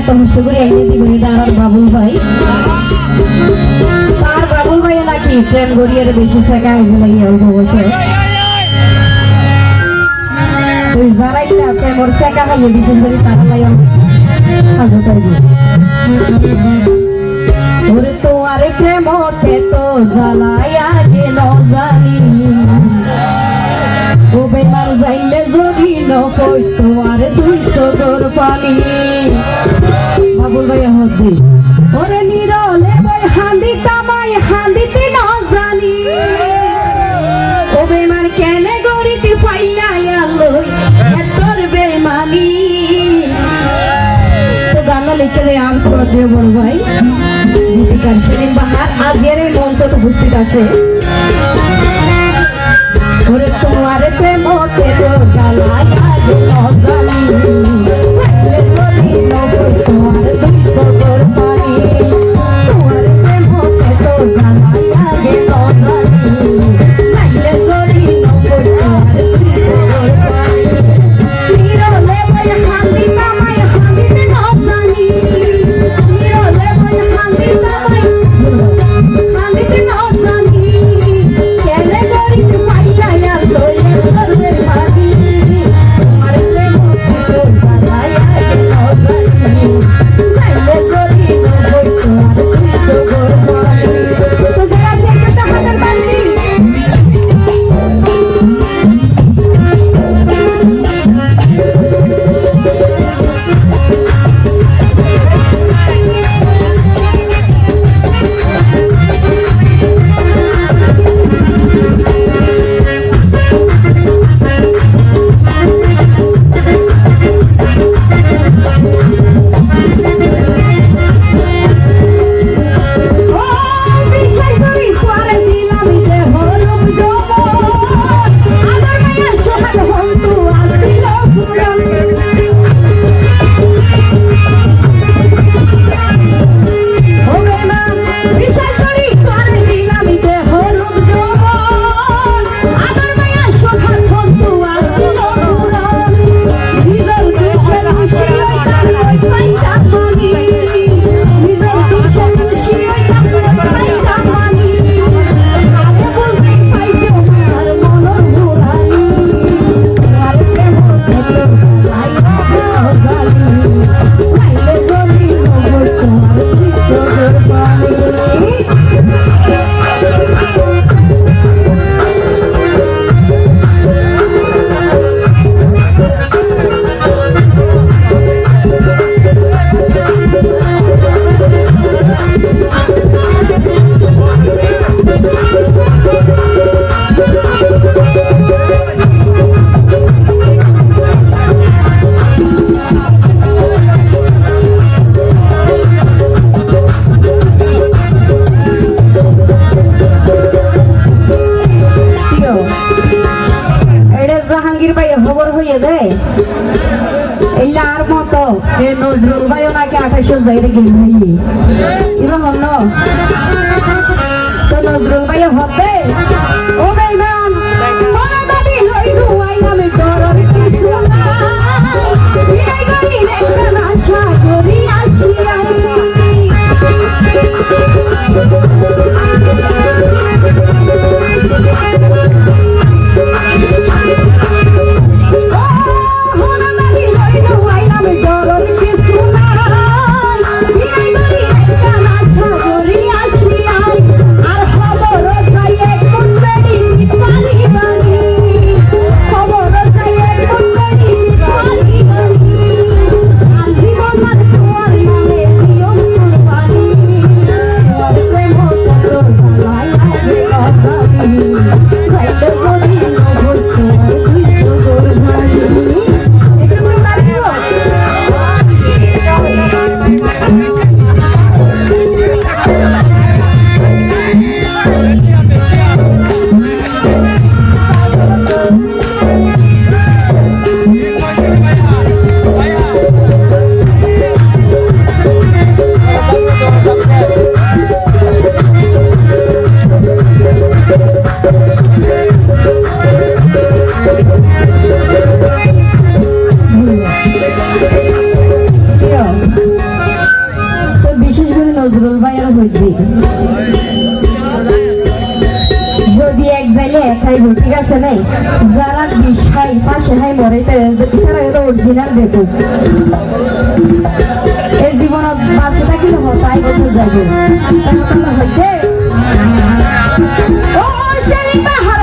এত কষ্ট করে এনে দিবেন আর বাবুল ভাই আর বাবুল ভাই নাকি প্রেম গড়িয়ে বেশি শেখা লাগে অল্প বসে ওই যারা একটা প্রেমর শেখা খাইয়ে বিশেষ করে তারা লাই হাজত ওরে তো আরে প্রেমতে তো জ্বালায়া গেল জানি ও বেমার যাইলে যদি নকই তো আরে 200 ডোর পানি বাবুল ভাই হদ্দি ওরে নিরলে বই হান্দি তামাই হান্দিতে না জানি ও বেমার কেন গরিতে ফাইলা আলোই এতর বেমানি তো গান লিখে রে আর্টস করে দিয়ে বল ভাই গীতিকার শিরিন বাহার আজ এর মঞ্চে উপস্থিত আছে ওরে তোমার প্রেমতে তো জ্বালায়া গেল জানি সাইলে চলি নকই তোমার 200 ডোর পানি তোমার প্রেমতে তো জ্বালায়া গেল জানি সাইলে চলি নকই তোমার 200 ডোর পানি নিরলে বই হান্দি তামাই হান্দিতে না জানি নিরলে বই হান্দি তামাই হান্দিতে না জানি কেনে গরিতে ফাইলা লই করবে পানি তোমার প্রেমতে তো জ্বালায়া গেল জানি সাইলে চলি নকই তোমার 200 ডোর পানি তো যারা আছে একটা হাজার বান্দি খবর হইয়া দেয় এলার মতো নজরুল ভাইও নাকি 2800 যাইরে গেল ভাই এবার হল তো নজরুল ভাইও হতে ও বেইমান মনে দাবি লইরু আইনামে ডরর কিছু না বিদায় করি একটা আশা করি আসিয়া খাইব ঠিক আছে নাই যারা বিষ খাই পাশে খাই মরে তারা হলো অরিজিনাল বেকু এই জীবনত বাঁচে থাকিলে হতাই কথা যাবে হইতে ও সেই বাহার